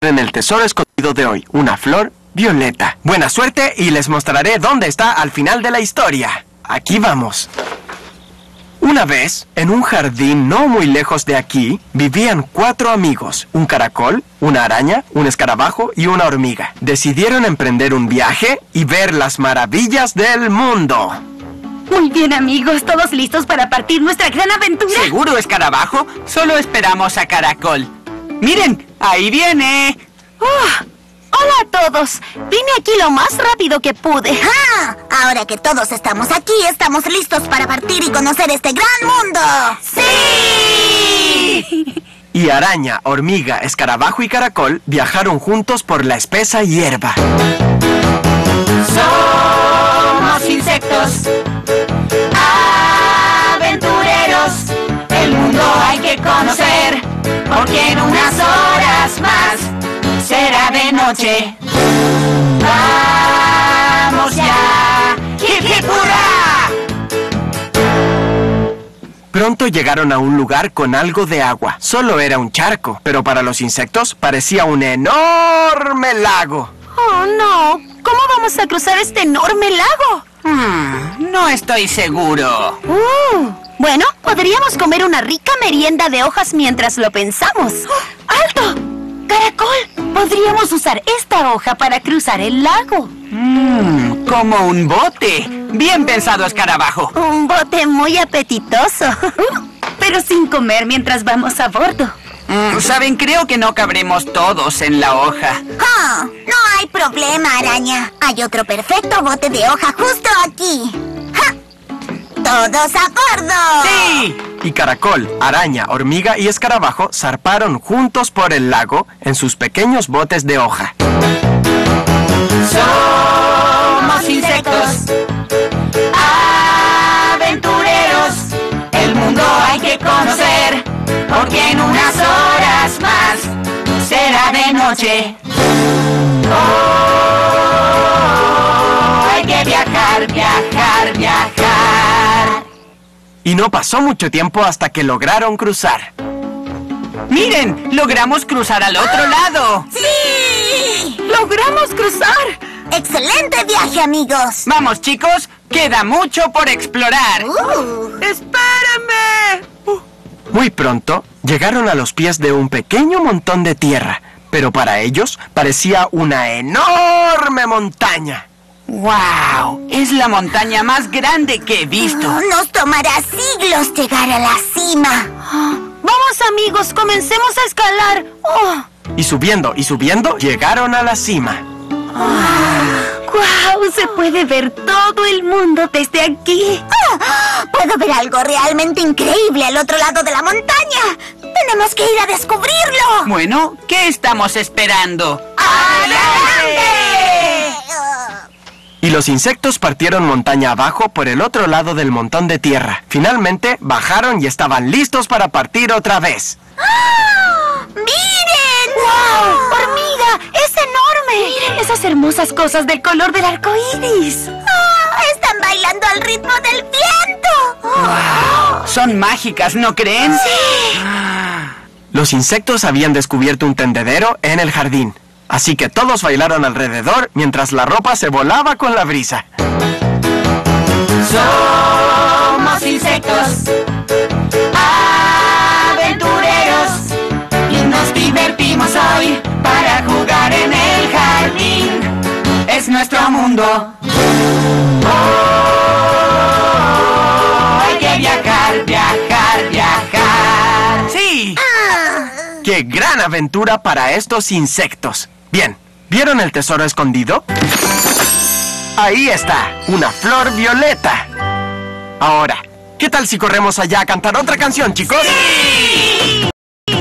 En el tesoro escondido de hoy, una flor violeta. Buena suerte y les mostraré dónde está al final de la historia. Aquí vamos. Una vez, en un jardín no muy lejos de aquí, vivían 4 amigos. Un caracol, una araña, un escarabajo y una hormiga. Decidieron emprender un viaje y ver las maravillas del mundo. Muy bien, amigos, ¿todos listos para partir nuestra gran aventura? ¿Seguro, escarabajo? Solo esperamos a Caracol. ¡Miren! ¡Ahí viene! Hola a todos. Vine aquí lo más rápido que pude. ¡Ah! Ahora que todos estamos aquí, estamos listos para partir y conocer este gran mundo. ¡Sí! Y araña, hormiga, escarabajo y caracol viajaron juntos por la espesa hierba. Somos insectos aventureros. El mundo hay que conocer, porque en unas horas más será de noche. ¡Vamos ya! ¡Hip, hip, hurra! Pronto llegaron a un lugar con algo de agua. Solo era un charco, pero para los insectos parecía un enorme lago. ¡Oh, no! ¿Cómo vamos a cruzar este enorme lago? No estoy seguro. Bueno, podríamos comer una rica merienda de hojas mientras lo pensamos. ¡Alto! ¡Caracol! Podríamos usar esta hoja para cruzar el lago. Como un bote. Bien pensado, escarabajo. Un bote muy apetitoso. Pero sin comer mientras vamos a bordo. Saben, creo que no cabremos todos en la hoja. No hay problema, araña. Hay otro perfecto bote de hoja justo aquí. ¡Ja! ¡Todos a bordo! ¡Sí! Y caracol, araña, hormiga y escarabajo zarparon juntos por el lago en sus pequeños botes de hoja. Somos insectos aventureros. El mundo hay que conocer, porque en unas horas más será de noche. Hay que viajar, viajar, viajar. Y no pasó mucho tiempo hasta que lograron cruzar. ¡Miren! ¡Logramos cruzar al otro lado! ¡Sí! ¡Logramos cruzar! ¡Excelente viaje, amigos! Vamos, chicos, queda mucho por explorar. ¡Espérenme! Muy pronto llegaron a los pies de un pequeño montón de tierra, pero para ellos parecía una enorme montaña. ¡Wow! Es la montaña más grande que he visto. Nos tomará siglos llegar a la cima. Vamos, amigos, comencemos a escalar. Y subiendo, llegaron a la cima. ¡Guau! Se puede ver todo el mundo desde aquí. Puedo ver algo realmente increíble al otro lado de la montaña. Tenemos que ir a descubrirlo. Bueno, ¿qué estamos esperando? ¡Adelante! Y los insectos partieron montaña abajo por el otro lado del montón de tierra. Finalmente bajaron y estaban listos para partir otra vez. ¡Miren! ¡Wow! ¡Hormiga! ¡Es enorme! ¡Miren esas hermosas cosas del color del arco iris! ¡Están bailando al ritmo del viento! Son mágicas, ¿no creen? ¡Sí! Los insectos habían descubierto un tendedero en el jardín. Así que todos bailaron alrededor mientras la ropa se volaba con la brisa. Somos insectos aventureros y nos divertimos hoy para jugar en el jardín. Es nuestro mundo. Hay que viajar, viajar, viajar. ¡Sí! ¡Qué gran aventura para estos insectos! Bien, ¿vieron el tesoro escondido? Ahí está, una flor violeta. Ahora, ¿qué tal si corremos allá a cantar otra canción, chicos? ¡Sí!